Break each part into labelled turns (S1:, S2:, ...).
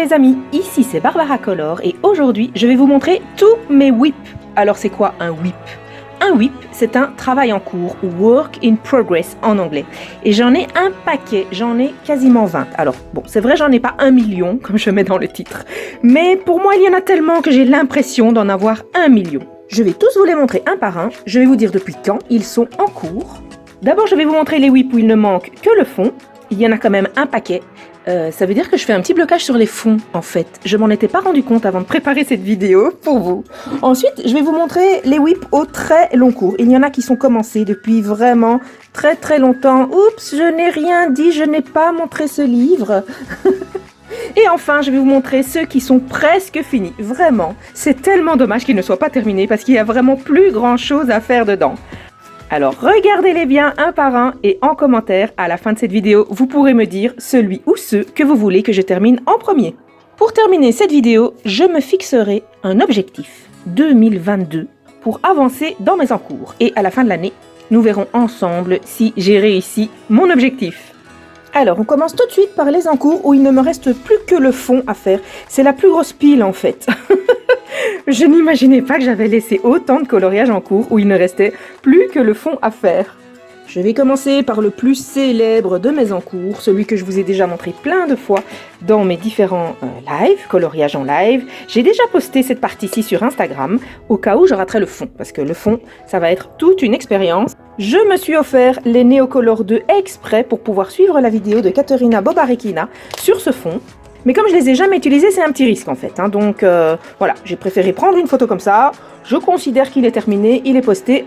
S1: les amis, ici c'est Barbara Color et aujourd'hui je vais vous montrer tous mes WIP. Alors c'est quoi un WIP? Un WIP, c'est un travail en cours, Work in Progress en anglais. Et j'en ai un paquet, j'en ai quasiment 20. Alors bon, c'est vrai, j'en ai pas 1 million, comme je mets dans le titre. Mais pour moi, il y en a tellement que j'ai l'impression d'en avoir 1 million. Je vais tous vous les montrer un par un, je vais vous dire depuis quand ils sont en cours. D'abord, je vais vous montrer les WIP où il ne manque que le fond. Il y en a quand même un paquet. Ça veut dire que je fais un petit blocage sur les fonds, en fait. Je m'en étais pas rendu compte avant de préparer cette vidéo pour vous. Ensuite, je vais vous montrer les WIP au très long cours. Il y en a qui sont commencés depuis vraiment très très longtemps. Oups, je n'ai rien dit, je n'ai pas montré ce livre. Et enfin, je vais vous montrer ceux qui sont presque finis. Vraiment, c'est tellement dommage qu'ils ne soient pas terminés parce qu'il y a vraiment plus grand chose à faire dedans. Alors regardez-les bien un par un et en commentaire à la fin de cette vidéo, vous pourrez me dire celui ou ceux que vous voulez que je termine en premier. Pour terminer cette vidéo, je me fixerai un objectif 2022 pour avancer dans mes encours. Et à la fin de l'année, nous verrons ensemble si j'ai réussi mon objectif. Alors, on commence tout de suite par les encours où il ne me reste plus que le fond à faire. C'est la plus grosse pile en fait. Je n'imaginais pas que j'avais laissé autant de coloriage en cours où il ne restait plus que le fond à faire. Je vais commencer par le plus célèbre de mes encours, celui que je vous ai déjà montré plein de fois dans mes différents lives, coloriage en live. J'ai déjà posté cette partie-ci sur Instagram, au cas où je raterais le fond, parce que le fond, ça va être toute une expérience. Je me suis offert les Neocolor 2 exprès pour pouvoir suivre la vidéo de Caterina Bobarikina sur ce fond. Mais comme je les ai jamais utilisés, c'est un petit risque en fait. Donc voilà, j'ai préféré prendre une photo comme ça. Je considère qu'il est terminé, il est posté.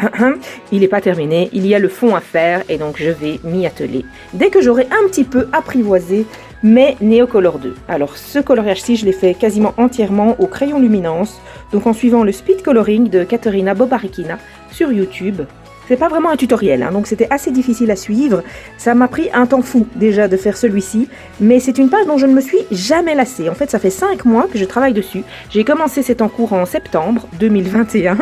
S1: Il n'est pas terminé, il y a le fond à faire et donc je vais m'y atteler. Dès que j'aurai un petit peu apprivoisé mes Neocolor 2. Alors ce coloriage-ci, je l'ai fait quasiment entièrement au crayon luminance. Donc en suivant le speed coloring de Caterina Bobarikina sur YouTube. C'est pas vraiment un tutoriel, donc c'était assez difficile à suivre. Ça m'a pris un temps fou déjà de faire celui-ci, mais c'est une page dont je ne me suis jamais lassée. En fait, ça fait 5 mois que je travaille dessus. J'ai commencé cet encours en septembre 2021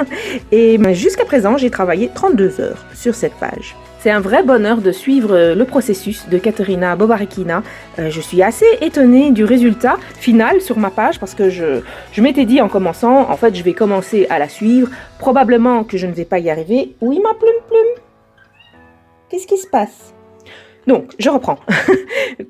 S1: et jusqu'à présent, j'ai travaillé 32 heures sur cette page. C'est un vrai bonheur de suivre le processus de Caterina Bobarikina. Je suis assez étonnée du résultat final sur ma page parce que je m'étais dit en commençant, en fait je vais commencer à la suivre, probablement que je ne vais pas y arriver. Oui ma plume. Qu'est-ce qui se passe? Donc, je reprends.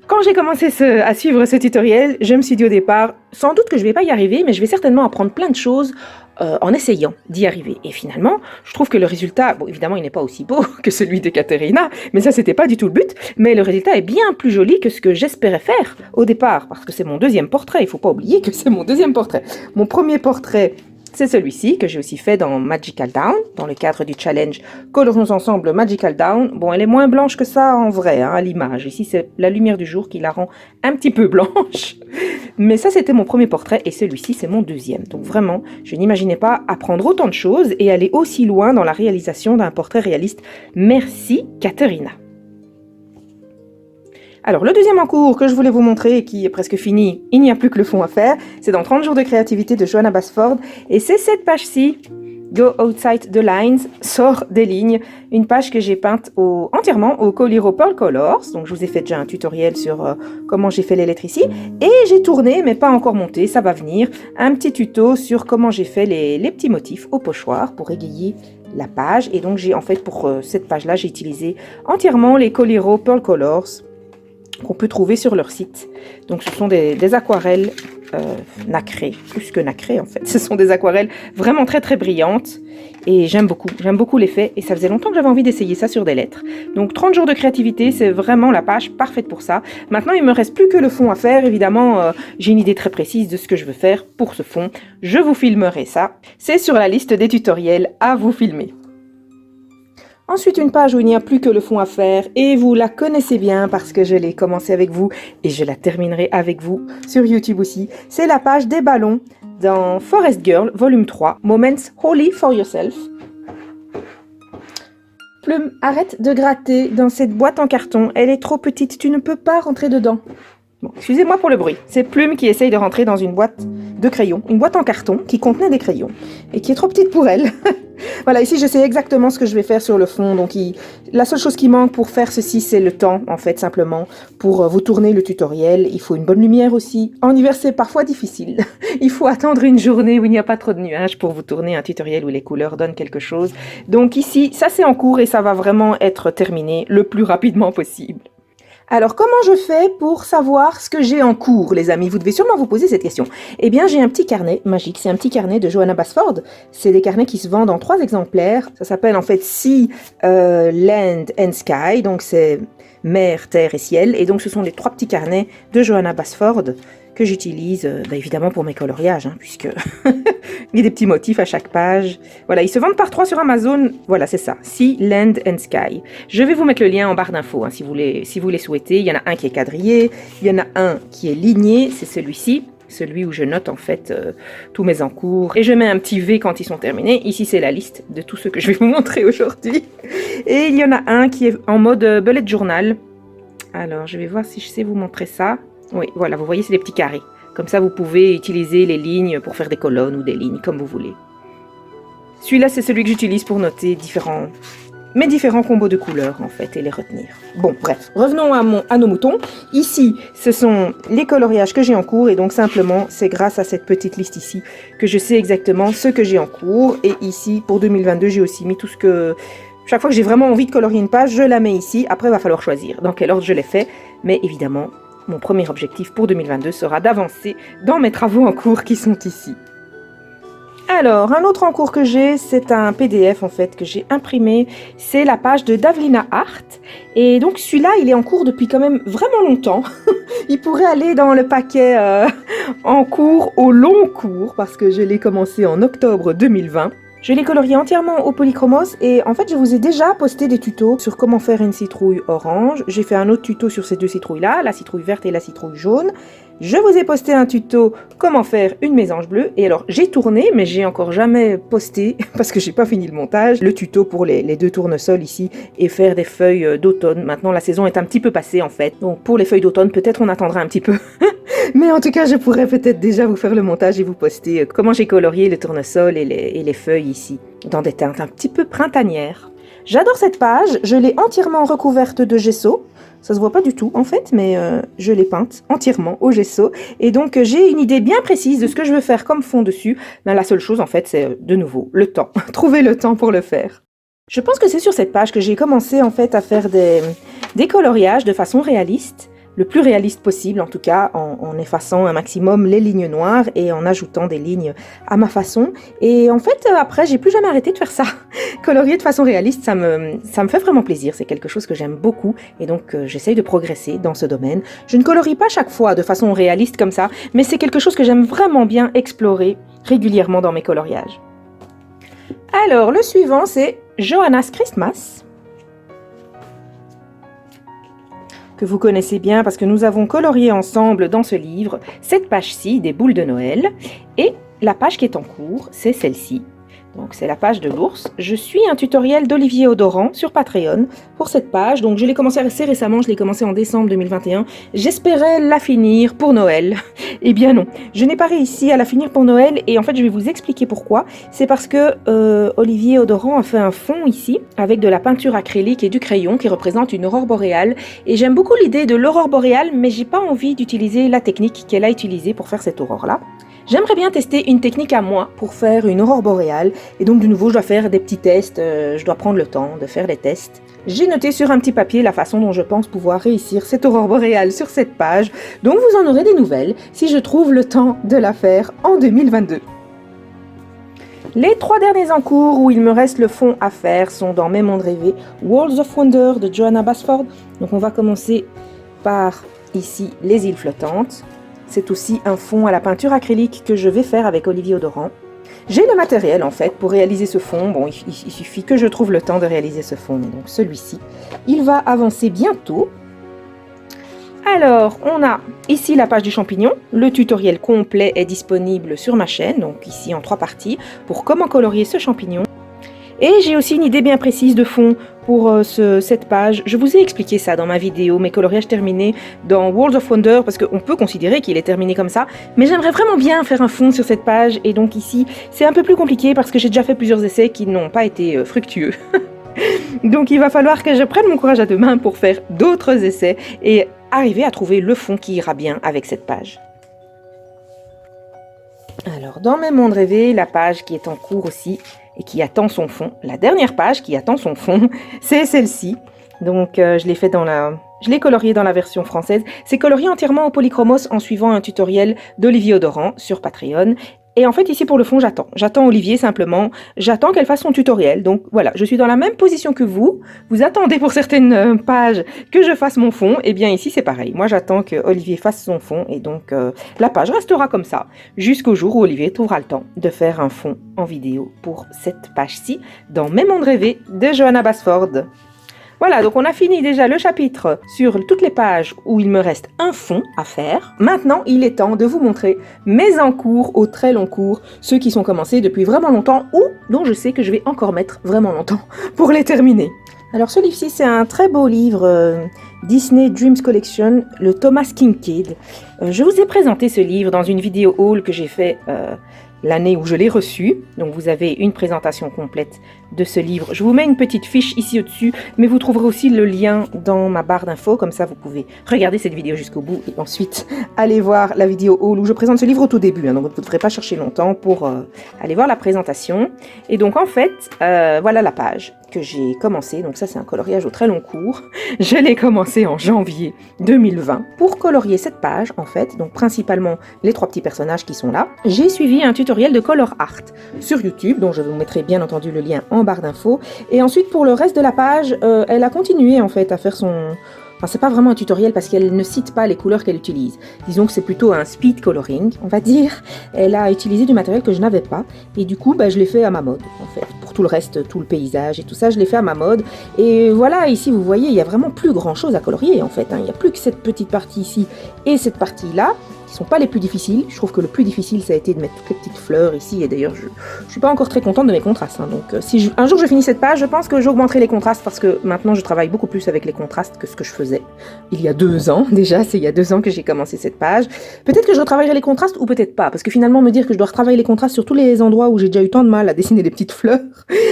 S1: Quand j'ai commencé à suivre ce tutoriel, je me suis dit au départ, sans doute que je ne vais pas y arriver, mais je vais certainement apprendre plein de choses en essayant d'y arriver. Et finalement, je trouve que le résultat, bon évidemment il n'est pas aussi beau que celui de Caterina, mais ça c'était pas du tout le but, mais le résultat est bien plus joli que ce que j'espérais faire au départ, parce que c'est mon deuxième portrait, il faut pas oublier que c'est mon deuxième portrait. Mon premier portrait, c'est celui-ci que j'ai aussi fait dans Magical Down, dans le cadre du challenge Colorons ensemble Magical Down. Bon, elle est moins blanche que ça en vrai, à l'image. Ici, c'est la lumière du jour qui la rend un petit peu blanche. Mais ça, c'était mon premier portrait et celui-ci, c'est mon deuxième. Donc vraiment, je n'imaginais pas apprendre autant de choses et aller aussi loin dans la réalisation d'un portrait réaliste. Merci, Caterina. Alors, le deuxième encours que je voulais vous montrer, qui est presque fini, il n'y a plus que le fond à faire, c'est dans 30 jours de créativité de Johanna Basford, et c'est cette page-ci, Go Outside the Lines, sort des lignes, une page que j'ai peinte entièrement au Coliro Pearl Colors, donc je vous ai fait déjà un tutoriel sur comment j'ai fait les lettres ici, et j'ai tourné, mais pas encore monté, ça va venir, un petit tuto sur comment j'ai fait les petits motifs au pochoir pour égayer la page, et donc j'ai en fait pour cette page-là, j'ai utilisé entièrement les Coliro Pearl Colors, qu'on peut trouver sur leur site. Donc ce sont des aquarelles nacrées, plus que nacrées en fait. Ce sont des aquarelles vraiment très très brillantes et j'aime beaucoup l'effet et ça faisait longtemps que j'avais envie d'essayer ça sur des lettres. Donc 30 jours de créativité, c'est vraiment la page parfaite pour ça. Maintenant il me reste plus que le fond à faire, évidemment j'ai une idée très précise de ce que je veux faire pour ce fond. Je vous filmerai ça, c'est sur la liste des tutoriels à vous filmer. Ensuite, une page où il n'y a plus que le fond à faire et vous la connaissez bien parce que je l'ai commencé avec vous et je la terminerai avec vous sur YouTube aussi. C'est la page des ballons dans Forest Girl, volume 3, Moments Holy for Yourself. Plume, arrête de gratter dans cette boîte en carton, elle est trop petite, tu ne peux pas rentrer dedans. Bon, excusez-moi pour le bruit, c'est Plume qui essaye de rentrer dans une boîte de crayons, une boîte en carton qui contenait des crayons et qui est trop petite pour elle. Voilà, ici je sais exactement ce que je vais faire sur le fond, donc la seule chose qui manque pour faire ceci, c'est le temps, en fait, simplement, pour vous tourner le tutoriel. Il faut une bonne lumière aussi. En hiver, c'est parfois difficile. Il faut attendre une journée où il n'y a pas trop de nuages pour vous tourner un tutoriel où les couleurs donnent quelque chose. Donc ici, ça c'est en cours et ça va vraiment être terminé le plus rapidement possible. Alors, comment je fais pour savoir ce que j'ai en cours, les amis? Vous devez sûrement vous poser cette question. Eh bien, j'ai un petit carnet magique. C'est un petit carnet de Johanna Basford. C'est des carnets qui se vendent en 3 exemplaires. Ça s'appelle en fait Sea, Land and Sky. Donc, c'est mer, terre et ciel. Et donc, ce sont les 3 petits carnets de Johanna Basford que j'utilise évidemment pour mes coloriages, puisque il y a des petits motifs à chaque page. Voilà, ils se vendent par 3 sur Amazon. Voilà, c'est ça, Sea, Land and Sky. Je vais vous mettre le lien en barre d'infos, si vous les souhaitez. Il y en a un qui est quadrillé, il y en a un qui est ligné, c'est celui-ci. Celui où je note en fait tous mes encours. Et je mets un petit V quand ils sont terminés. Ici, c'est la liste de tout ce que je vais vous montrer aujourd'hui. Et il y en a un qui est en mode bullet journal. Alors, je vais voir si je sais vous montrer ça. Oui, voilà, vous voyez, c'est des petits carrés. Comme ça, vous pouvez utiliser les lignes pour faire des colonnes ou des lignes, comme vous voulez. Celui-là, c'est celui que j'utilise pour noter différents combos de couleurs, en fait, et les retenir. Bon, bref, revenons à nos moutons. Ici, ce sont les coloriages que j'ai en cours, et donc simplement, c'est grâce à cette petite liste ici que je sais exactement ce que j'ai en cours. Et ici, pour 2022, j'ai aussi mis tout ce que... Chaque fois que j'ai vraiment envie de colorier une page, je la mets ici. Après, il va falloir choisir dans quel ordre je l'ai fait. Mais évidemment, mon premier objectif pour 2022 sera d'avancer dans mes travaux en cours qui sont ici. Alors, un autre en cours que j'ai, c'est un PDF en fait que j'ai imprimé. C'est la page de Davlina Art. Et donc celui-là, il est en cours depuis quand même vraiment longtemps. Il pourrait aller dans le paquet en cours au long cours parce que je l'ai commencé en octobre 2020. Je l'ai colorié entièrement au polychromos et en fait je vous ai déjà posté des tutos sur comment faire une citrouille orange. J'ai fait un autre tuto sur ces 2 citrouilles-là, la citrouille verte et la citrouille jaune. Je vous ai posté un tuto comment faire une mésange bleue et alors j'ai tourné mais j'ai encore jamais posté parce que j'ai pas fini le montage, le tuto pour les 2 tournesols ici et faire des feuilles d'automne. Maintenant la saison est un petit peu passée en fait, donc pour les feuilles d'automne peut-être on attendra un petit peu. Mais en tout cas, je pourrais peut-être déjà vous faire le montage et vous poster comment j'ai colorié le tournesol et les feuilles ici, dans des teintes un petit peu printanières. J'adore cette page, je l'ai entièrement recouverte de gesso. Ça se voit pas du tout en fait, mais je l'ai peinte entièrement au gesso. Et donc j'ai une idée bien précise de ce que je veux faire comme fond dessus. Mais la seule chose en fait, c'est de nouveau le temps. Trouver le temps pour le faire. Je pense que c'est sur cette page que j'ai commencé en fait à faire des coloriages de façon réaliste. Le plus réaliste possible, en tout cas, en effaçant un maximum les lignes noires et en ajoutant des lignes à ma façon. Et en fait, après, j'ai plus jamais arrêté de faire ça. Colorier de façon réaliste, ça me fait vraiment plaisir. C'est quelque chose que j'aime beaucoup et donc j'essaye de progresser dans ce domaine. Je ne colorie pas chaque fois de façon réaliste comme ça, mais c'est quelque chose que j'aime vraiment bien explorer régulièrement dans mes coloriages. Alors, le suivant, c'est Johanna's Christmas, que vous connaissez bien parce que nous avons colorié ensemble dans ce livre cette page-ci des boules de Noël. Et la page qui est en cours, c'est celle-ci. Donc c'est la page de l'ours. Je suis un tutoriel d'Olivier Odoran sur Patreon pour cette page. Donc je l'ai commencé assez récemment, je l'ai commencé en décembre 2021. J'espérais la finir pour Noël. Eh bien non, je n'ai pas réussi à la finir pour Noël et en fait je vais vous expliquer pourquoi. C'est parce que Olivier Odoran a fait un fond ici avec de la peinture acrylique et du crayon qui représente une aurore boréale. Et j'aime beaucoup l'idée de l'aurore boréale, mais j'ai pas envie d'utiliser la technique qu'elle a utilisée pour faire cette aurore-là. J'aimerais bien tester une technique à moi pour faire une aurore boréale. Et donc de nouveau, je dois faire des petits tests, je dois prendre le temps de faire des tests. J'ai noté sur un petit papier la façon dont je pense pouvoir réussir cette aurore boréale sur cette page. Donc vous en aurez des nouvelles si je trouve le temps de la faire en 2022. Les 3 derniers en cours où il me reste le fond à faire sont dans Mes mondes rêvés, Worlds of Wonder de Johanna Basford. Donc on va commencer par ici les îles flottantes. C'est aussi un fond à la peinture acrylique que je vais faire avec Olivier Odoran. J'ai le matériel en fait pour réaliser ce fond. Bon, il suffit que je trouve le temps de réaliser ce fond. Donc celui-ci, il va avancer bientôt. Alors, on a ici la page du champignon. Le tutoriel complet est disponible sur ma chaîne, donc ici en 3 parties, pour comment colorier ce champignon. Et j'ai aussi une idée bien précise de fond pour cette page. Je vous ai expliqué ça dans ma vidéo, mes coloriages terminés dans World of Wonder, parce qu'on peut considérer qu'il est terminé comme ça, mais j'aimerais vraiment bien faire un fond sur cette page, et donc ici, c'est un peu plus compliqué parce que j'ai déjà fait plusieurs essais qui n'ont pas été fructueux. Donc il va falloir que je prenne mon courage à deux mains pour faire d'autres essais et arriver à trouver le fond qui ira bien avec cette page. Alors dans mes mondes rêvés, la page qui est en cours aussi et qui attend son fond, la dernière page qui attend son fond, c'est celle-ci. Donc je l'ai colorié dans la version française. C'est colorié entièrement au polychromos en suivant un tutoriel d'Olivier Audorand sur Patreon. Et en fait, ici, pour le fond, j'attends Olivier, simplement. J'attends qu'elle fasse son tutoriel. Donc, voilà, je suis dans la même position que vous. Vous attendez pour certaines pages que je fasse mon fond. Et bien, ici, c'est pareil. Moi, j'attends que Olivier fasse son fond. Et donc, la page restera comme ça jusqu'au jour où Olivier trouvera le temps de faire un fond en vidéo pour cette page-ci dans Mes mondes rêvés de Johanna Basford. Voilà, donc on a fini déjà le chapitre sur toutes les pages où il me reste un fond à faire. Maintenant, il est temps de vous montrer mes encours au très long cours, ceux qui sont commencés depuis vraiment longtemps ou dont je sais que je vais encore mettre vraiment longtemps pour les terminer. Alors ce livre-ci, c'est un très beau livre Disney Dreams Collection, le Thomas Kincaid. Je vous ai présenté ce livre dans une vidéo haul que j'ai fait l'année où je l'ai reçu. Donc vous avez une présentation complète de ce livre. Je vous mets une petite fiche ici au-dessus, mais vous trouverez aussi le lien dans ma barre d'infos, comme ça vous pouvez regarder cette vidéo jusqu'au bout et ensuite aller voir la vidéo haul où je présente ce livre au tout début, hein, donc vous ne devrez pas chercher longtemps pour aller voir la présentation. Et donc en fait, voilà la page que j'ai commencé. Donc ça c'est un coloriage au très long cours. Je l'ai commencé en janvier 2020. Pour colorier cette page, en fait, donc principalement les trois petits personnages qui sont là, j'ai suivi un tutoriel de color art sur YouTube, dont je vous mettrai bien entendu le lien en barre d'infos. Et ensuite pour le reste de la page, elle a continué en fait à faire son... Enfin, c'est pas vraiment un tutoriel parce qu'elle ne cite pas les couleurs qu'elle utilise. Disons que c'est plutôt un speed coloring, on va dire. Elle a utilisé du matériel que je n'avais pas. Et du coup, je l'ai fait à ma mode, en fait. Pour tout le reste, tout le paysage et tout ça, je l'ai fait à ma mode. Et voilà, ici, vous voyez, il n'y a vraiment plus grand-chose à colorier, en fait. Il n'y a plus que cette petite partie ici et cette partie-là, qui sont pas les plus difficiles. Je trouve que le plus difficile, ça a été de mettre toutes les petites fleurs ici. Et d'ailleurs, je suis pas encore très contente de mes contrastes. Hein. Donc, si un jour je finis cette page, je pense que j'augmenterai les contrastes parce que maintenant, je travaille beaucoup plus avec les contrastes que ce que je faisais il y a 2 ans. Déjà, c'est il y a 2 ans que j'ai commencé cette page. Peut-être que je retravaillerai les contrastes ou peut-être pas. Parce que finalement, me dire que je dois retravailler les contrastes sur tous les endroits où j'ai déjà eu tant de mal à dessiner des petites fleurs,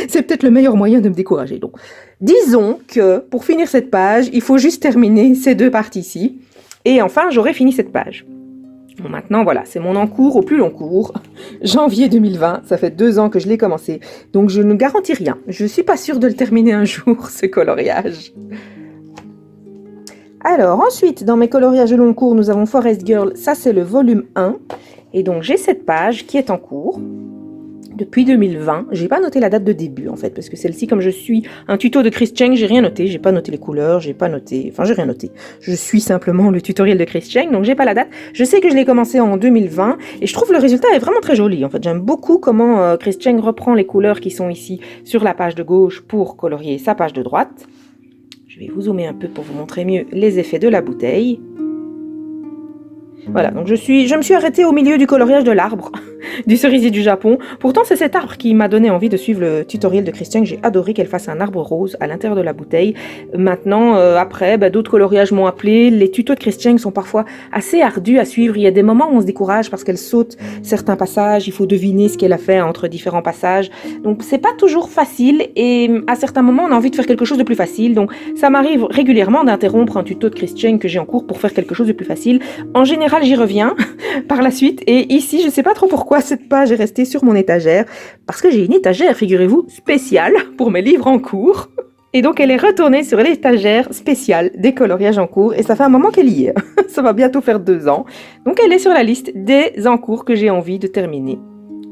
S1: c'est peut-être le meilleur moyen de me décourager. Donc, disons que pour finir cette page, il faut juste terminer ces 2 parties-ci. Et enfin, j'aurai fini cette page. Bon, maintenant, voilà, c'est mon encours au plus long cours. Janvier 2020, ça fait 2 ans que je l'ai commencé. Donc, je ne garantis rien. Je suis pas sûre de le terminer un jour, ce coloriage. Alors, ensuite, dans mes coloriages de long cours, nous avons Forest Girl. Ça, c'est le volume 1. Et donc, j'ai cette page qui est en cours depuis 2020. J'ai pas noté la date de début, en fait, parce que celle-ci, comme je suis un tuto de Chris Cheng, j'ai rien noté. J'ai pas noté les couleurs, j'ai rien noté. Je suis simplement le tutoriel de Chris Cheng, donc j'ai pas la date. Je sais que je l'ai commencé en 2020, et je trouve le résultat est vraiment très joli. En fait, j'aime beaucoup comment Chris Cheng reprend les couleurs qui sont ici sur la page de gauche pour colorier sa page de droite. Je vais vous zoomer un peu pour vous montrer mieux les effets de la bouteille. Voilà, donc je me suis arrêtée au milieu du coloriage de l'arbre, du cerisier du Japon. Pourtant, c'est cet arbre qui m'a donné envie de suivre le tutoriel de Christian. J'ai adoré qu'elle fasse un arbre rose à l'intérieur de la bouteille. Maintenant, après, d'autres coloriages m'ont appelé. Les tutos de Christian sont parfois assez ardus à suivre. Il y a des moments où on se décourage parce qu'elle saute certains passages. Il faut deviner ce qu'elle a fait entre différents passages. Donc, c'est pas toujours facile et à certains moments, on a envie de faire quelque chose de plus facile. Donc, ça m'arrive régulièrement d'interrompre un tuto de Christian que j'ai en cours pour faire quelque chose de plus facile. En général, j'y reviens par la suite. Et ici, je sais pas trop pourquoi cette page est restée sur mon étagère. Parce que j'ai une étagère, figurez-vous, spéciale pour mes livres en cours. Et donc, elle est retournée sur l'étagère spéciale des coloriages en cours. Et ça fait un moment qu'elle y est. Ça va bientôt faire 2 ans. Donc, elle est sur la liste des en cours que j'ai envie de terminer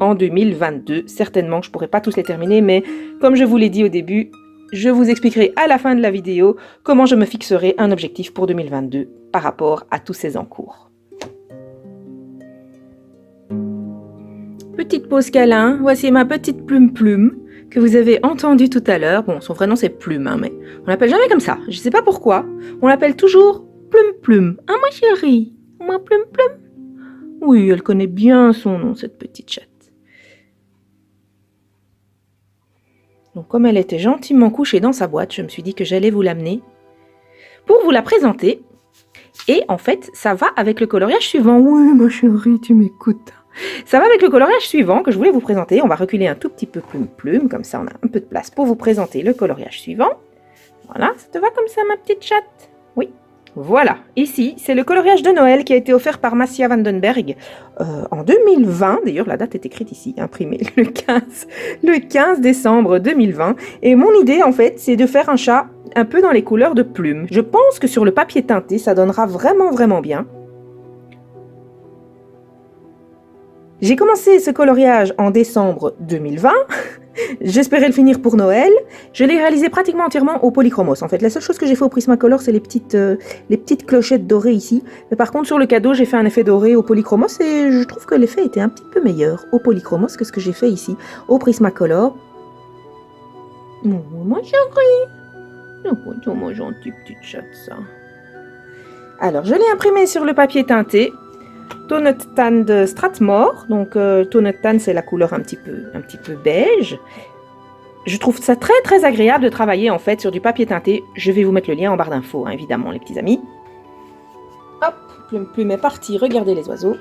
S1: en 2022. Certainement que je pourrai pas tous les terminer. Mais comme je vous l'ai dit au début, je vous expliquerai à la fin de la vidéo comment je me fixerai un objectif pour 2022 par rapport à tous ces en cours. Petite pause câlin, voici ma petite plume que vous avez entendue tout à l'heure. Bon, son vrai nom c'est Plume, hein, mais on l'appelle jamais comme ça. Je sais pas pourquoi. On l'appelle toujours Plume. Ah ma chérie, ma Plume. Oui, elle connaît bien son nom, cette petite chatte. Donc comme elle était gentiment couchée dans sa boîte, je me suis dit que j'allais vous l'amener pour vous la présenter. Et en fait, ça va avec le coloriage suivant. Oui, ma chérie, tu m'écoutes. Ça va avec le coloriage suivant que je voulais vous présenter. On va reculer un tout petit peu plume, comme ça on a un peu de place pour vous présenter le coloriage suivant. Voilà, ça te va comme ça ma petite chatte? Oui. Voilà, ici, c'est le coloriage de Noël qui a été offert par Massia Vandenberg en 2020. D'ailleurs, la date est écrite ici, imprimée le 15 décembre 2020. Et mon idée, en fait, c'est de faire un chat un peu dans les couleurs de plumes. Je pense que sur le papier teinté, ça donnera vraiment bien. J'ai commencé ce coloriage en décembre 2020. J'espérais le finir pour Noël. Je l'ai réalisé pratiquement entièrement au polychromos. En fait, la seule chose que j'ai fait au Prismacolor, c'est les petites clochettes dorées ici. Mais par contre, sur le cadeau, j'ai fait un effet doré au polychromos et je trouve que l'effet était un petit peu meilleur au polychromos que ce que j'ai fait ici au Prismacolor. Moi, chérie. Comment gentille petite chatte, ça. Alors, je l'ai imprimé sur le papier teinté. Tonut Tan de Strathmore, donc Tonut Tan c'est la couleur un petit peu beige. Je trouve ça très agréable de travailler en fait sur du papier teinté. Je vais vous mettre le lien en barre d'infos, hein, évidemment les petits amis. Hop, plume est partie, regardez les oiseaux.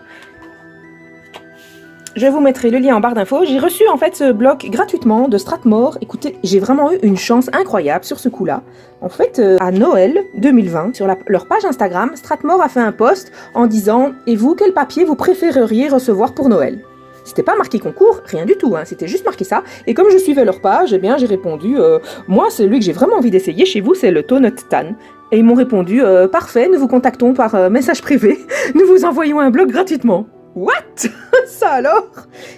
S1: Je vous mettrai le lien en barre d'infos. J'ai reçu en fait ce bloc gratuitement de Strathmore. Écoutez, j'ai vraiment eu une chance incroyable sur ce coup-là. En fait, à Noël 2020, sur leur page Instagram, Strathmore a fait un post en disant « Et vous, quel papier vous préféreriez recevoir pour Noël ?» C'était pas marqué concours, rien du tout, hein, c'était juste marqué ça. Et comme je suivais leur page, eh bien j'ai répondu « Moi, celui que j'ai vraiment envie d'essayer chez vous, c'est le Tonut Tan. » Et ils m'ont répondu « Parfait, nous vous contactons par message privé. Nous vous envoyons un bloc gratuitement. » What? Ça alors?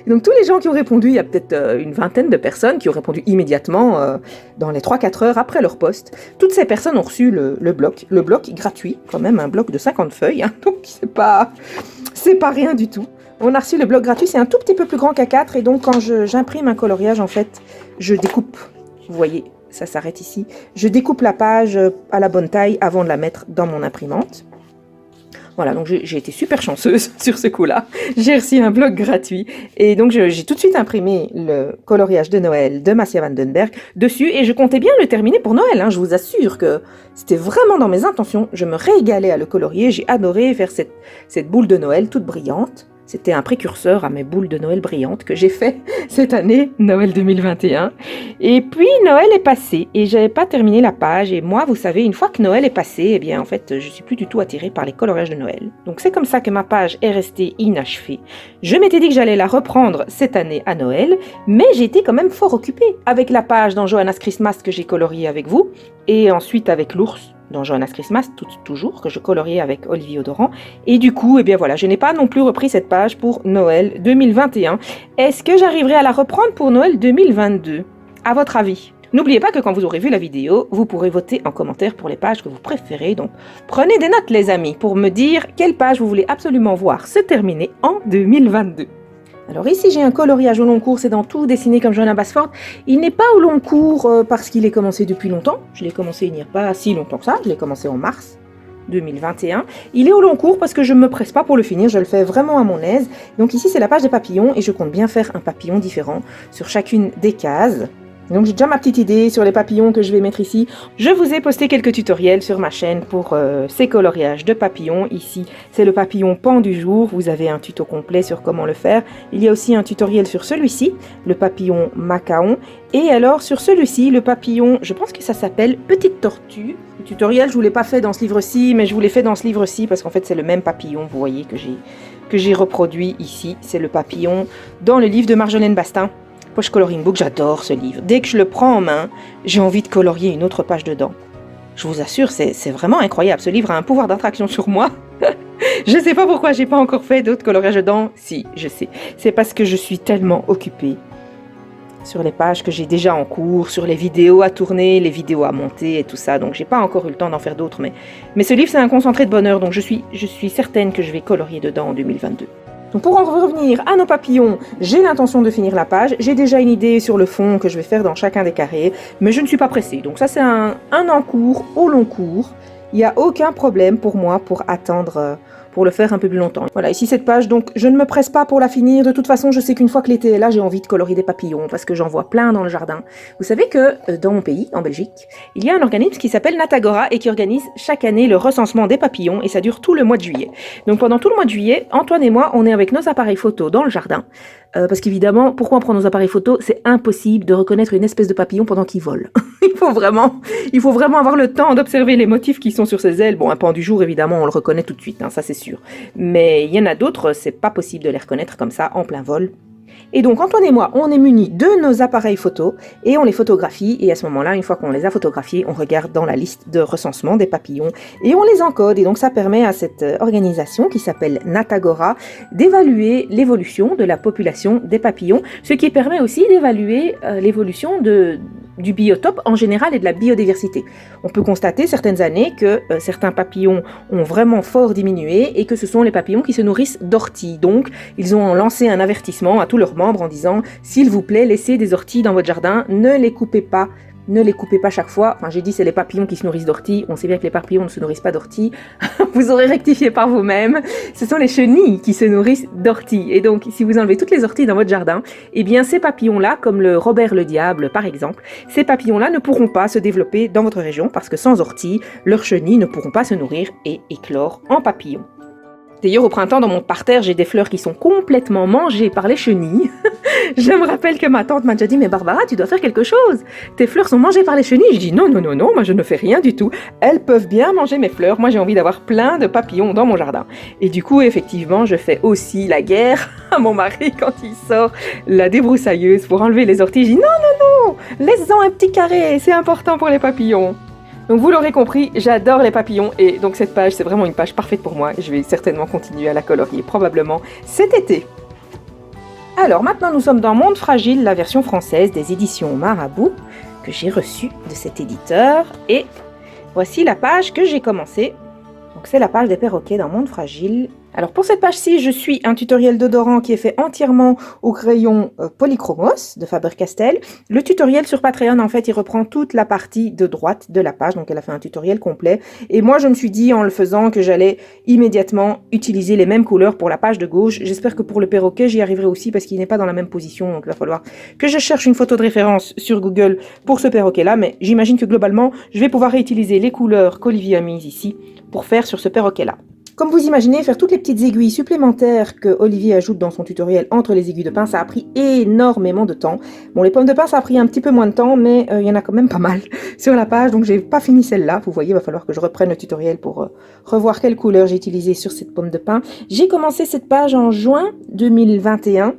S1: Et donc tous les gens qui ont répondu, il y a peut-être une vingtaine de personnes qui ont répondu immédiatement dans les 3-4 heures après leur post. Toutes ces personnes ont reçu le bloc gratuit, quand même un bloc de 50 feuilles, hein, donc c'est pas rien du tout. On a reçu le bloc gratuit, c'est un tout petit peu plus grand qu'A4 et donc quand j'imprime un coloriage en fait, je découpe, vous voyez, ça s'arrête ici, je découpe la page à la bonne taille avant de la mettre dans mon imprimante. Voilà, donc j'ai été super chanceuse sur ce coup-là. J'ai reçu un bloc gratuit et donc j'ai tout de suite imprimé le coloriage de Noël de Massia Vandenberg dessus et je comptais bien le terminer pour Noël. Hein. Je vous assure que c'était vraiment dans mes intentions. Je me régalais à le colorier. J'ai adoré faire cette boule de Noël toute brillante. C'était un précurseur à mes boules de Noël brillantes que j'ai fait cette année, Noël 2021. Et puis Noël est passé et j'avais pas terminé la page. Et moi, vous savez, une fois que Noël est passé, eh bien en fait, je suis plus du tout attirée par les coloriages de Noël. Donc c'est comme ça que ma page est restée inachevée. Je m'étais dit que j'allais la reprendre cette année à Noël, mais j'étais quand même fort occupée avec la page dans Johanna's Christmas que j'ai coloriée avec vous et ensuite avec l'ours dans Johanna's Christmas, toujours, que je coloriais avec Olivier Odoran. Et du coup, eh bien voilà, je n'ai pas non plus repris cette page pour Noël 2021. Est-ce que j'arriverai à la reprendre pour Noël 2022? À votre avis? N'oubliez pas que quand vous aurez vu la vidéo, vous pourrez voter en commentaire pour les pages que vous préférez. Donc, prenez des notes, les amis, pour me dire quelle page vous voulez absolument voir se terminer en 2022. Alors ici, j'ai un coloriage au long cours, c'est dans Tout dessiné comme Johanna Basford. Il n'est pas au long cours parce qu'il est commencé depuis longtemps. Je l'ai commencé il n'y a pas si longtemps que ça, je l'ai commencé en mars 2021. Il est au long cours parce que je ne me presse pas pour le finir, je le fais vraiment à mon aise. Donc ici, c'est la page des papillons et je compte bien faire un papillon différent sur chacune des cases. Donc j'ai déjà ma petite idée sur les papillons que je vais mettre ici. Je vous ai posté quelques tutoriels sur ma chaîne pour ces coloriages de papillons. Ici, c'est le papillon pan du jour. Vous avez un tuto complet sur comment le faire. Il y a aussi un tutoriel sur celui-ci, le papillon macaon. Et alors sur celui-ci, le papillon, je pense que ça s'appelle Petite Tortue. Le tutoriel, je ne vous l'ai pas fait dans ce livre-ci, mais je vous l'ai fait dans ce livre-ci parce qu'en fait, c'est le même papillon, vous voyez, que j'ai reproduit ici. C'est le papillon dans le livre de Marjolaine Bastin. Poche Coloring Book, j'adore ce livre. Dès que je le prends en main, j'ai envie de colorier une autre page dedans. Je vous assure, c'est vraiment incroyable. Ce livre a un pouvoir d'attraction sur moi. Je ne sais pas pourquoi j'ai pas encore fait d'autres coloriages dedans. Si, je sais. C'est parce que je suis tellement occupée sur les pages que j'ai déjà en cours, sur les vidéos à tourner, les vidéos à monter et tout ça. Donc, j'ai pas encore eu le temps d'en faire d'autres. Mais ce livre, c'est un concentré de bonheur. Donc, je suis certaine que je vais colorier dedans en 2022. Donc pour en revenir à nos papillons, j'ai l'intention de finir la page. J'ai déjà une idée sur le fond que je vais faire dans chacun des carrés, mais je ne suis pas pressée. Donc ça c'est un en cours, au long cours. Il n'y a aucun problème pour moi pour attendre pour le faire un peu plus longtemps. Voilà, ici cette page, donc je ne me presse pas pour la finir. De toute façon, je sais qu'une fois que l'été est là, j'ai envie de colorier des papillons parce que j'en vois plein dans le jardin. Vous savez que dans mon pays, en Belgique, il y a un organisme qui s'appelle Natagora et qui organise chaque année le recensement des papillons et ça dure tout le mois de juillet. Donc pendant tout le mois de juillet, Antoine et moi, on est avec nos appareils photo dans le jardin. Parce qu'évidemment, pourquoi on prend nos appareils photo? C'est impossible de reconnaître une espèce de papillon pendant qu'il vole. il faut vraiment avoir le temps d'observer les motifs qui sont sur ses ailes. Bon, un pan du jour, évidemment, on le reconnaît tout de suite, hein, ça c'est sûr. Mais il y en a d'autres, c'est pas possible de les reconnaître comme ça, en plein vol. Et donc Antoine et moi, on est munis de nos appareils photo et on les photographie. Et à ce moment-là, une fois qu'on les a photographiés, on regarde dans la liste de recensement des papillons et on les encode. Et donc ça permet à cette organisation qui s'appelle Natagora d'évaluer l'évolution de la population des papillons, ce qui permet aussi d'évaluer l'évolution du biotope en général et de la biodiversité. On peut constater certaines années que certains papillons ont vraiment fort diminué et que ce sont les papillons qui se nourrissent d'orties. Donc, ils ont lancé un avertissement à tous leurs membres en disant « S'il vous plaît, laissez des orties dans votre jardin, ne les coupez pas. Ne les coupez pas chaque fois. » Enfin, j'ai dit c'est les papillons qui se nourrissent d'orties. On sait bien que les papillons ne se nourrissent pas d'orties. Vous aurez rectifié par vous-même. Ce sont les chenilles qui se nourrissent d'orties. Et donc, si vous enlevez toutes les orties dans votre jardin, eh bien, ces papillons-là, comme le Robert le Diable, par exemple, ces papillons-là ne pourront pas se développer dans votre région parce que sans orties, leurs chenilles ne pourront pas se nourrir et éclore en papillons. D'ailleurs, au printemps, dans mon parterre, j'ai des fleurs qui sont complètement mangées par les chenilles. Je me rappelle que ma tante m'a déjà dit « Mais Barbara, tu dois faire quelque chose. Tes fleurs sont mangées par les chenilles. » Je dis « Non, moi je ne fais rien du tout. Elles peuvent bien manger mes fleurs. Moi j'ai envie d'avoir plein de papillons dans mon jardin. » Et du coup, effectivement, je fais aussi la guerre à mon mari quand il sort la débroussailleuse pour enlever les orties. Je dis « Non, laisse-en un petit carré, c'est important pour les papillons. » Donc vous l'aurez compris, j'adore les papillons et donc cette page, c'est vraiment une page parfaite pour moi. Je vais certainement continuer à la colorier, probablement cet été. Alors maintenant, nous sommes dans Monde Fragile, la version française des éditions Marabout, que j'ai reçue de cet éditeur. Et voici la page que j'ai commencée. Donc c'est la page des perroquets dans Monde Fragile. Alors pour cette page-ci, je suis un tutoriel d'odorant qui est fait entièrement au crayon Polychromos de Faber-Castell. Le tutoriel sur Patreon, en fait, il reprend toute la partie de droite de la page, donc elle a fait un tutoriel complet. Et moi, je me suis dit en le faisant que j'allais immédiatement utiliser les mêmes couleurs pour la page de gauche. J'espère que pour le perroquet, j'y arriverai aussi parce qu'il n'est pas dans la même position, donc il va falloir que je cherche une photo de référence sur Google pour ce perroquet-là. Mais j'imagine que globalement, je vais pouvoir réutiliser les couleurs qu'Olivier a mises ici pour faire sur ce perroquet-là. Comme vous imaginez, faire toutes les petites aiguilles supplémentaires que Olivier ajoute dans son tutoriel entre les aiguilles de pin, ça a pris énormément de temps. Bon, les pommes de pin, ça a pris un petit peu moins de temps, mais il y en a quand même pas mal sur la page, donc j'ai pas fini celle-là. Vous voyez, il va falloir que je reprenne le tutoriel pour revoir quelle couleur j'ai utilisée sur cette pomme de pin. J'ai commencé cette page en juin 2021.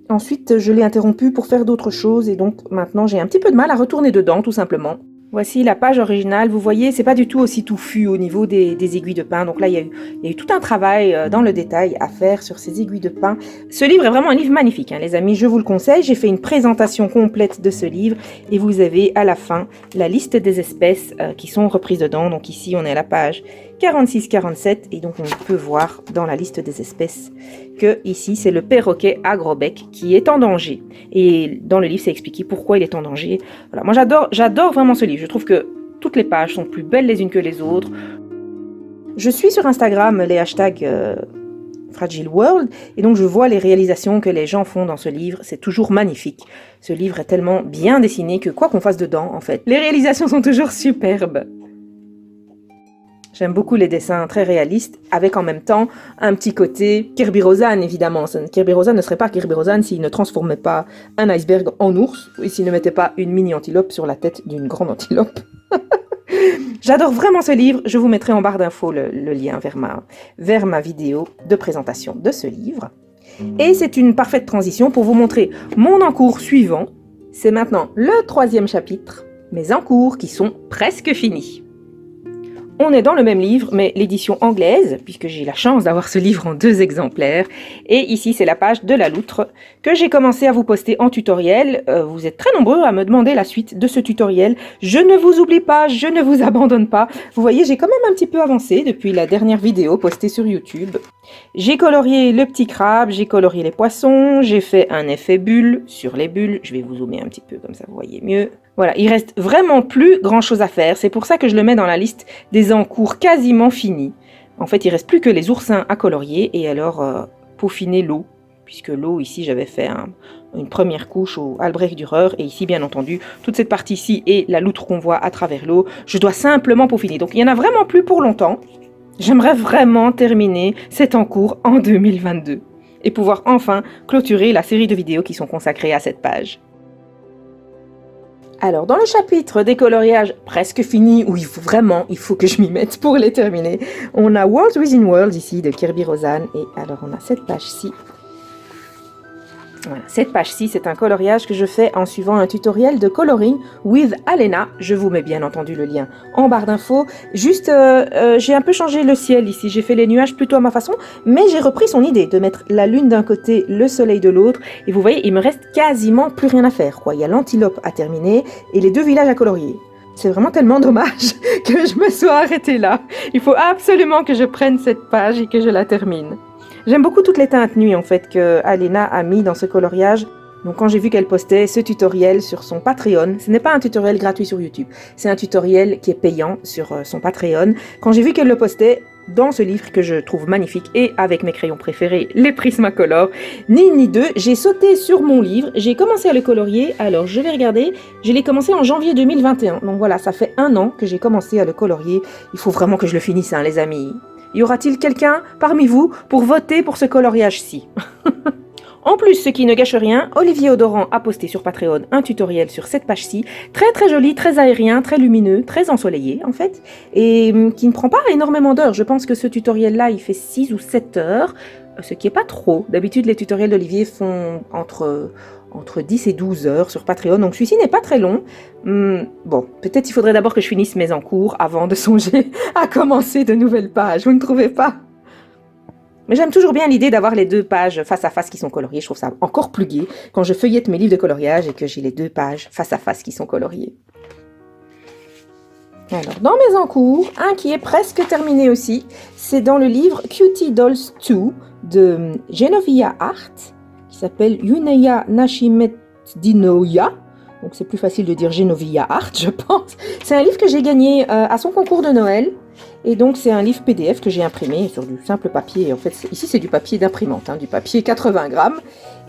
S1: Ensuite, je l'ai interrompue pour faire d'autres choses, et donc maintenant, j'ai un petit peu de mal à retourner dedans, tout simplement. Voici la page originale. Vous voyez, c'est pas du tout aussi touffu au niveau des aiguilles de pin. Donc là, il y a eu tout un travail dans le détail à faire sur ces aiguilles de pin. Ce livre est vraiment un livre magnifique, hein, les amis. Je vous le conseille. J'ai fait une présentation complète de ce livre et vous avez à la fin la liste des espèces qui sont reprises dedans. Donc ici, on est à la page 46-47 et donc on peut voir dans la liste des espèces que ici c'est le perroquet à gros bec qui est en danger et dans le livre c'est expliqué pourquoi il est en danger. Voilà, moi j'adore vraiment ce livre, je trouve que toutes les pages sont plus belles les unes que les autres. Je suis sur Instagram les hashtags Fragile World et donc je vois les réalisations que les gens font dans ce livre, c'est toujours magnifique. Ce livre est tellement bien dessiné que quoi qu'on fasse dedans en fait, les réalisations sont toujours superbes. J'aime beaucoup les dessins très réalistes, avec en même temps un petit côté Kirby Rosan, évidemment. Kirby Rosan ne serait pas Kirby Rosan s'il ne transformait pas un iceberg en ours, ou s'il ne mettait pas une mini-antilope sur la tête d'une grande antilope. J'adore vraiment ce livre, je vous mettrai en barre d'infos le lien vers ma vidéo de présentation de ce livre. Et c'est une parfaite transition pour vous montrer mon encours suivant. C'est maintenant le 3e chapitre, mes encours qui sont presque finis. On est dans le même livre, mais l'édition anglaise, puisque j'ai la chance d'avoir ce livre en 2 exemplaires. Et ici, c'est la page de la loutre que j'ai commencé à vous poster en tutoriel. Vous êtes très nombreux à me demander la suite de ce tutoriel. Je ne vous oublie pas, je ne vous abandonne pas. Vous voyez, j'ai quand même un petit peu avancé depuis la dernière vidéo postée sur YouTube. J'ai colorié le petit crabe, j'ai colorié les poissons, j'ai fait un effet bulle sur les bulles. Je vais vous zoomer un petit peu, comme ça vous voyez mieux. Voilà, il reste vraiment plus grand chose à faire. C'est pour ça que je le mets dans la liste des encours quasiment finis. En fait, il reste plus que les oursins à colorier et alors peaufiner l'eau, puisque l'eau ici j'avais fait une première couche au Albrecht Dürer et ici bien entendu toute cette partie-ci est la loutre qu'on voit à travers l'eau. Je dois simplement peaufiner. Donc il n'y en a vraiment plus pour longtemps. J'aimerais vraiment terminer cet encours en 2022 et pouvoir enfin clôturer la série de vidéos qui sont consacrées à cette page. Alors, dans le chapitre des coloriages presque finis, où il faut que je m'y mette pour les terminer, on a Worlds Within Worlds ici de Kirby Rozan, et alors on a cette page-ci. Voilà, cette page-ci, c'est un coloriage que je fais en suivant un tutoriel de Coloring with Alena. Je vous mets bien entendu le lien en barre d'infos. Juste, j'ai un peu changé le ciel ici. J'ai fait les nuages plutôt à ma façon, mais j'ai repris son idée de mettre la lune d'un côté, le soleil de l'autre. Et vous voyez, il me reste quasiment plus rien à faire, quoi. Il y a l'antilope à terminer et les 2 villages à colorier. C'est vraiment tellement dommage que je me sois arrêtée là. Il faut absolument que je prenne cette page et que je la termine. J'aime beaucoup toutes les teintes nuit en fait que Alena a mis dans ce coloriage. Donc quand j'ai vu qu'elle postait ce tutoriel sur son Patreon, ce n'est pas un tutoriel gratuit sur YouTube, c'est un tutoriel qui est payant sur son Patreon. Quand j'ai vu qu'elle le postait dans ce livre que je trouve magnifique et avec mes crayons préférés, les Prismacolor, ni deux, j'ai sauté sur mon livre, j'ai commencé à le colorier. Alors je vais regarder, je l'ai commencé en janvier 2021. Donc voilà, ça fait 1 an que j'ai commencé à le colorier. Il faut vraiment que je le finisse, hein, les amis. Y aura-t-il quelqu'un parmi vous pour voter pour ce coloriage-ci? En plus, ce qui ne gâche rien, Olivier Odoran a posté sur Patreon un tutoriel sur cette page-ci, très très joli, très aérien, très lumineux, très ensoleillé en fait, et qui ne prend pas énormément d'heures. Je pense que ce tutoriel-là, il fait 6 ou 7 heures, ce qui est pas trop. D'habitude, les tutoriels d'Olivier font entre 10 et 12 heures sur Patreon, donc celui-ci n'est pas très long. Bon, peut-être il faudrait d'abord que je finisse mes encours avant de songer à commencer de nouvelles pages, vous ne trouvez pas? Mais j'aime toujours bien l'idée d'avoir les 2 pages face à face qui sont coloriées. Je trouve ça encore plus gai quand je feuillette mes livres de coloriage et que j'ai les 2 pages face à face qui sont coloriées. Alors, dans mes encours, un qui est presque terminé aussi, c'est dans le livre Cutie Dolls 2 de Genovia Art, qui s'appelle Yuneya Nashimetdinoya. Donc c'est plus facile de dire Genovia Art, je pense. C'est un livre que j'ai gagné à son concours de Noël. Et donc c'est un livre PDF que j'ai imprimé sur du simple papier. En fait, ici c'est du papier d'imprimante, hein, du papier 80 grammes.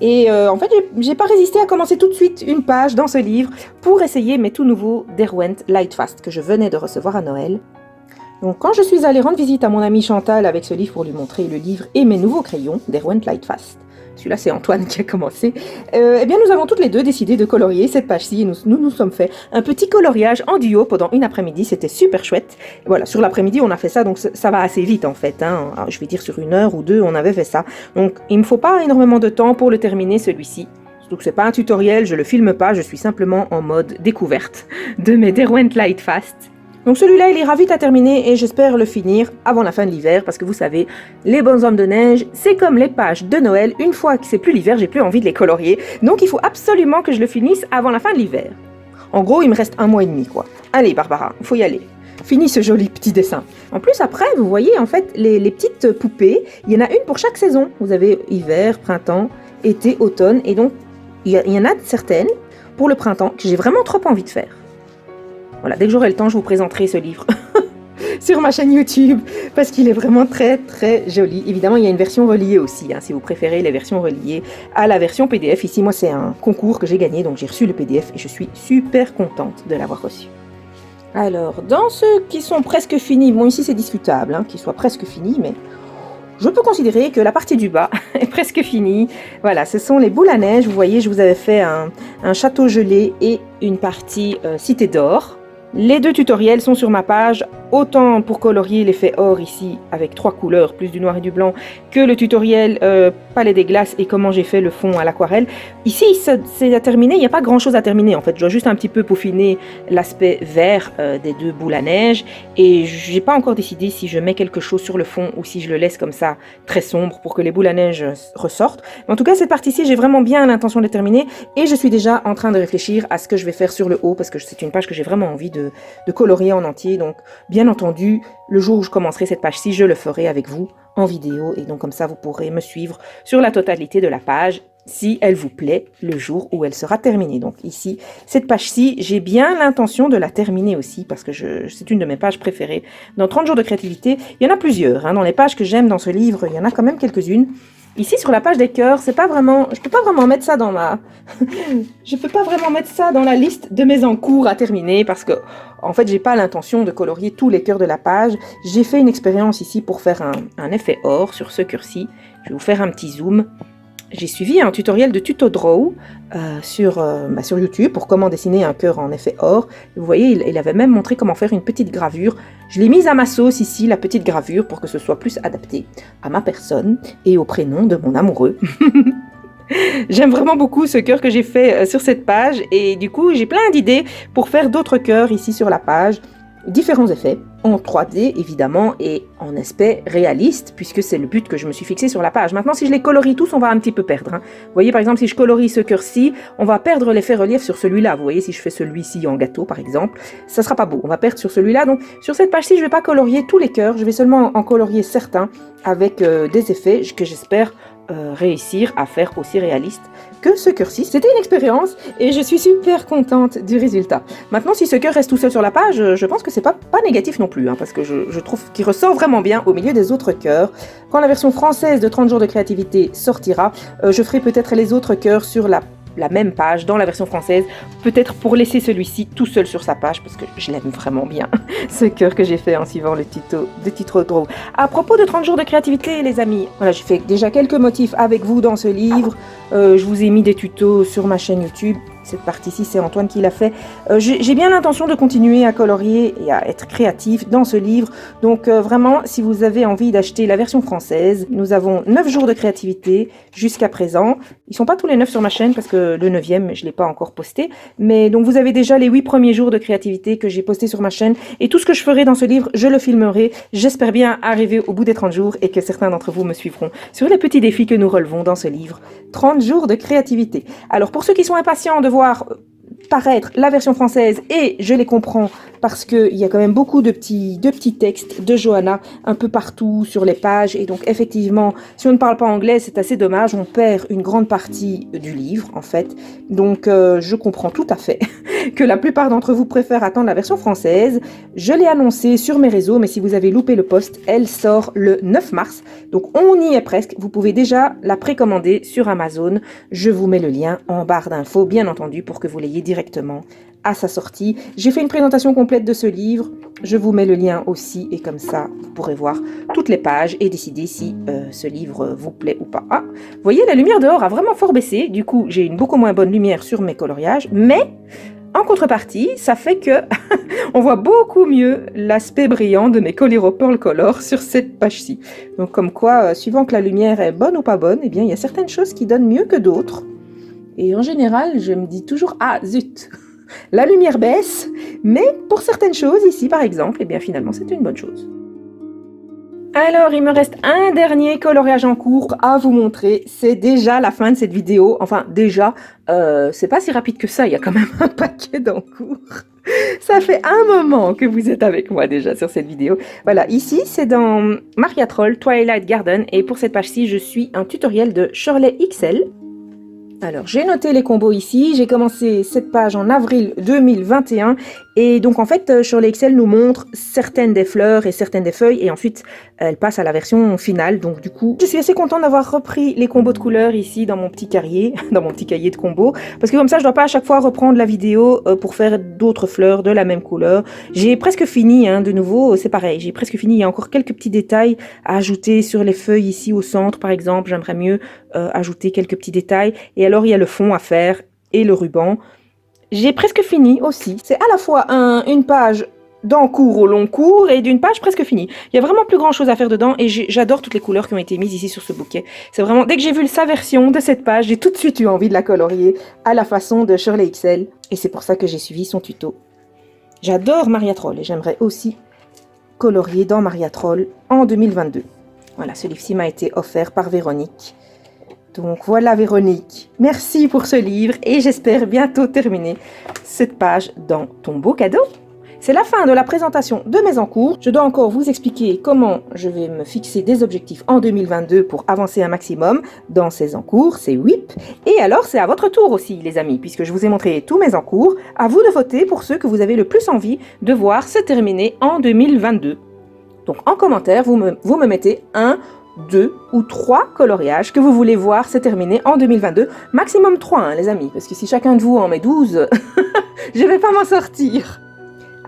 S1: Et en fait, j'ai pas résisté à commencer tout de suite une page dans ce livre pour essayer mes tout nouveaux Derwent Lightfast que je venais de recevoir à Noël. Donc quand je suis allée rendre visite à mon amie Chantal avec ce livre pour lui montrer le livre et mes nouveaux crayons, Derwent Lightfast, celui-là c'est Antoine qui a commencé, eh bien nous avons toutes les deux décidé de colorier cette page-ci et nous sommes fait un petit coloriage en duo pendant une après-midi, c'était super chouette. Et voilà, sur l'après-midi on a fait ça, donc ça va assez vite en fait, hein. Je vais dire sur 1 heure ou 2 on avait fait ça. Donc il ne me faut pas énormément de temps pour le terminer celui-ci. Donc c'est pas un tutoriel, je le filme pas, je suis simplement en mode découverte de mes Derwent Lightfast. Donc celui-là, il ira vite à terminer et j'espère le finir avant la fin de l'hiver parce que vous savez, les bonshommes de neige, c'est comme les pages de Noël. Une fois que c'est plus l'hiver, j'ai plus envie de les colorier. Donc il faut absolument que je le finisse avant la fin de l'hiver. En gros, il me reste 1 mois et demi, quoi. Allez, Barbara, il faut y aller. Finis ce joli petit dessin. En plus, après, vous voyez, en fait, les petites poupées, il y en a une pour chaque saison. Vous avez hiver, printemps, été, automne. Et donc, il y en a certaines pour le printemps que j'ai vraiment trop envie de faire. Voilà, dès que j'aurai le temps, je vous présenterai ce livre sur ma chaîne YouTube, parce qu'il est vraiment très très joli. Évidemment, il y a une version reliée aussi, hein, si vous préférez les versions reliées à la version PDF. Ici, moi, c'est un concours que j'ai gagné, donc j'ai reçu le PDF et je suis super contente de l'avoir reçu. Alors, dans ceux qui sont presque finis, bon, ici c'est discutable, hein, qu'ils soient presque finis, mais je peux considérer que la partie du bas est presque finie. Voilà, ce sont les boules à neige. Vous voyez, je vous avais fait un château gelé et une partie cité d'or. Les 2 tutoriels sont sur ma page, autant pour colorier l'effet or ici avec 3 couleurs, plus du noir et du blanc, que le tutoriel palette des glaces et comment j'ai fait le fond à l'aquarelle. Ici, c'est à terminer, il n'y a pas grand chose à terminer en fait, je dois juste un petit peu peaufiner l'aspect vert des 2 boules à neige et j'ai pas encore décidé si je mets quelque chose sur le fond ou si je le laisse comme ça très sombre pour que les boules à neige ressortent. Mais en tout cas, cette partie-ci, j'ai vraiment bien l'intention de terminer et je suis déjà en train de réfléchir à ce que je vais faire sur le haut parce que c'est une page que j'ai vraiment envie de colorier en entier. Donc bien entendu, le jour où je commencerai cette page-ci, je le ferai avec vous en vidéo et donc comme ça vous pourrez me suivre sur la totalité de la page. si elle vous plaît le jour où elle sera terminée. Donc ici, cette page-ci, j'ai bien l'intention de la terminer aussi parce que c'est une de mes pages préférées. Dans 30 jours de créativité, il y en a plusieurs. Dans les pages que j'aime dans ce livre, il y en a quand même quelques-unes. Ici, sur la page des cœurs, c'est pas vraiment, je peux pas vraiment mettre ça dans je peux pas vraiment mettre ça dans la liste de mes encours à terminer parce que, en fait, j'ai pas l'intention de colorier tous les cœurs de la page. J'ai fait une expérience ici pour faire un effet or sur ce cœur-ci. Je vais vous faire un petit zoom. J'ai suivi un tutoriel de Tuto Draw sur YouTube pour comment dessiner un cœur en effet or. Vous voyez, il avait même montré comment faire une petite gravure. Je l'ai mise à ma sauce ici, la petite gravure, pour que ce soit plus adapté à ma personne et au prénom de mon amoureux. J'aime vraiment beaucoup ce cœur que j'ai fait sur cette page et du coup, j'ai plein d'idées pour faire d'autres cœurs ici sur la page. Différents effets, en 3D évidemment et en aspect réaliste puisque c'est le but que je me suis fixé sur la page. Maintenant si je les colorie tous on va un petit peu perdre. Vous voyez par exemple si je colorie ce cœur-ci, on va perdre l'effet relief sur celui-là. Vous voyez si je fais celui-ci en gâteau par exemple, ça sera pas beau, on va perdre sur celui-là. Donc sur cette page-ci je vais pas colorier tous les cœurs, je vais seulement en colorier certains avec des effets que j'espère réussir à faire aussi réaliste que ce cœur-ci. C'était une expérience et je suis super contente du résultat. Maintenant, si ce cœur reste tout seul sur la page, je pense que c'est pas négatif non plus, parce que je trouve qu'il ressort vraiment bien au milieu des autres cœurs. Quand la version française de 30 jours de créativité sortira, je ferai peut-être les autres cœurs sur la même page dans la version française, peut-être pour laisser celui-ci tout seul sur sa page parce que je l'aime vraiment bien, ce cœur que j'ai fait en suivant le tuto de Tuto Draw. À propos de 30 jours de créativité les amis, voilà, j'ai fait déjà quelques motifs avec vous dans ce livre, je vous ai mis des tutos sur ma chaîne YouTube. Cette partie-ci, c'est Antoine qui l'a fait. J'ai bien l'intention de continuer à colorier et à être créatif dans ce livre. Donc vraiment, si vous avez envie d'acheter la version française, nous avons 9 jours de créativité jusqu'à présent. Ils sont pas tous les 9 sur ma chaîne parce que le 9e, je l'ai pas encore posté. Mais donc vous avez déjà les 8 premiers jours de créativité que j'ai postés sur ma chaîne. Et tout ce que je ferai dans ce livre, je le filmerai. J'espère bien arriver au bout des 30 jours et que certains d'entre vous me suivront sur les petits défis que nous relevons dans ce livre. 30 jours de créativité. Alors pour ceux qui sont impatients de voir paraître la version française, et je les comprends parce qu'il y a quand même beaucoup de petits textes de Johanna un peu partout sur les pages et donc effectivement si on ne parle pas anglais c'est assez dommage, on perd une grande partie du livre en fait, donc je comprends tout à fait que la plupart d'entre vous préfèrent attendre la version française. Je l'ai annoncé sur mes réseaux mais si vous avez loupé le post, elle sort le 9 mars, donc on y est presque, vous pouvez déjà la précommander sur Amazon, je vous mets le lien en barre d'infos bien entendu pour que vous l'ayez directement à sa sortie. J'ai fait une présentation complète de ce livre, je vous mets le lien aussi et comme ça vous pourrez voir toutes les pages et décider si ce livre vous plaît ou pas. Ah, vous voyez la lumière dehors a vraiment fort baissé, du coup j'ai une beaucoup moins bonne lumière sur mes coloriages, mais en contrepartie ça fait que on voit beaucoup mieux l'aspect brillant de mes Coliro Pearl Color sur cette page-ci. Donc comme quoi, suivant que la lumière est bonne ou pas bonne, eh bien il y a certaines choses qui donnent mieux que d'autres. Et en général, je me dis toujours « Ah, zut !» La lumière baisse, mais pour certaines choses, ici par exemple, eh bien finalement c'est une bonne chose. Alors, il me reste un dernier coloriage en cours à vous montrer. C'est déjà la fin de cette vidéo. Enfin, déjà, c'est pas si rapide que ça, il y a quand même un paquet d'encours. Ça fait un moment que vous êtes avec moi déjà sur cette vidéo. Voilà, ici c'est dans Maria Troll Twilight Garden et pour cette page-ci, je suis un tutoriel de Shirley XL. Alors, j'ai noté les combos ici, j'ai commencé cette page en avril 2021 et donc en fait, Shirley XL nous montre certaines des fleurs et certaines des feuilles et ensuite elle passe à la version finale. Donc du coup, je suis assez contente d'avoir repris les combos de couleurs ici dans mon petit cahier, dans mon petit cahier de combos parce que comme ça, je dois pas à chaque fois reprendre la vidéo pour faire d'autres fleurs de la même couleur. J'ai presque fini, de nouveau, c'est pareil, j'ai presque fini. Il y a encore quelques petits détails à ajouter sur les feuilles ici au centre par exemple, j'aimerais mieux ajouter quelques petits détails et alors il y a le fond à faire et le ruban. J'ai presque fini aussi. C'est à la fois une page d'encours au long cours et d'une page presque finie. Il y a vraiment plus grand chose à faire dedans et j'adore toutes les couleurs qui ont été mises ici sur ce bouquet. C'est vraiment, dès que j'ai vu sa version de cette page, j'ai tout de suite eu envie de la colorier à la façon de Shirley XL et c'est pour ça que j'ai suivi son tuto. J'adore Maria Troll et j'aimerais aussi colorier dans Maria Troll en 2022. Voilà, ce livre-ci m'a été offert par Véronique. Donc voilà Véronique, merci pour ce livre et j'espère bientôt terminer cette page dans ton beau cadeau. C'est la fin de la présentation de mes encours. Je dois encore vous expliquer comment je vais me fixer des objectifs en 2022 pour avancer un maximum dans ces encours, ces WIP. Et alors, c'est à votre tour aussi, les amis, puisque je vous ai montré tous mes encours. À vous de voter pour ceux que vous avez le plus envie de voir se terminer en 2022. Donc, en commentaire, vous me mettez 1, 2 ou 3 coloriages que vous voulez voir se terminer en 2022. Maximum 3, hein, les amis, parce que si chacun de vous en met 12, je vais pas m'en sortir.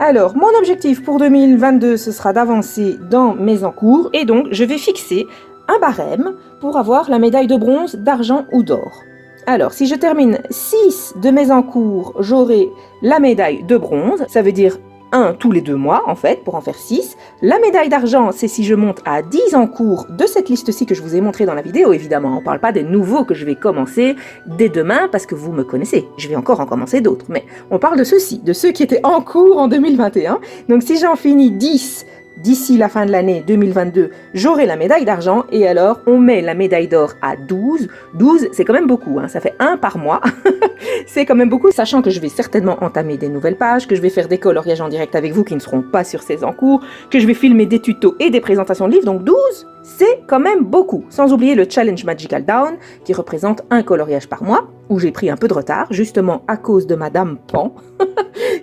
S1: Alors, mon objectif pour 2022, ce sera d'avancer dans mes encours et donc je vais fixer un barème pour avoir la médaille de bronze, d'argent ou d'or. Alors, si je termine 6 de mes encours, j'aurai la médaille de bronze, ça veut dire 1 tous les 2 mois en fait, pour en faire 6. La médaille d'argent, c'est si je monte à 10 encours de cette liste-ci que je vous ai montré dans la vidéo, évidemment. On ne parle pas des nouveaux que je vais commencer dès demain, parce que vous me connaissez, je vais encore en commencer d'autres. Mais on parle de ceux-ci, de ceux qui étaient en cours en 2021. Donc si j'en finis 10 d'ici la fin de l'année 2022, j'aurai la médaille d'argent et alors on met la médaille d'or à 12. 12, c'est quand même beaucoup, hein, ça fait 1 par mois. C'est quand même beaucoup, sachant que je vais certainement entamer des nouvelles pages, que je vais faire des coloriages en direct avec vous qui ne seront pas sur ces encours, que je vais filmer des tutos et des présentations de livres, donc 12, c'est quand même beaucoup. Sans oublier le Challenge Magical Down, qui représente un coloriage par mois, où j'ai pris un peu de retard, justement à cause de Madame Pan,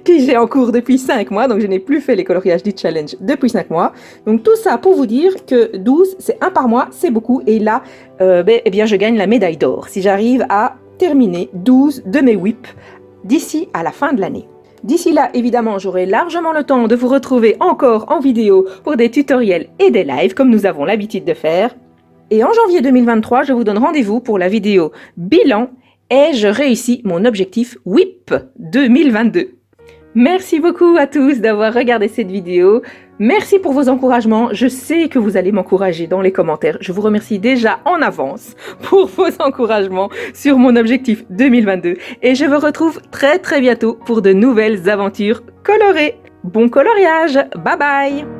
S1: qui j'ai en cours depuis 5 mois, donc je n'ai plus fait les coloriages du challenge depuis 5 mois. Donc tout ça pour vous dire que 12, c'est 1 par mois, c'est beaucoup, et là, eh bien, je gagne la médaille d'or, si j'arrive à terminer 12 de mes WIP d'ici à la fin de l'année. D'ici là, évidemment, j'aurai largement le temps de vous retrouver encore en vidéo pour des tutoriels et des lives, comme nous avons l'habitude de faire. Et en janvier 2023, je vous donne rendez-vous pour la vidéo bilan. Ai-je réussi mon objectif WIP 2022? Merci beaucoup à tous d'avoir regardé cette vidéo. Merci pour vos encouragements. Je sais que vous allez m'encourager dans les commentaires. Je vous remercie déjà en avance pour vos encouragements sur mon objectif 2022. Et je vous retrouve très bientôt pour de nouvelles aventures colorées. Bon coloriage. Bye bye.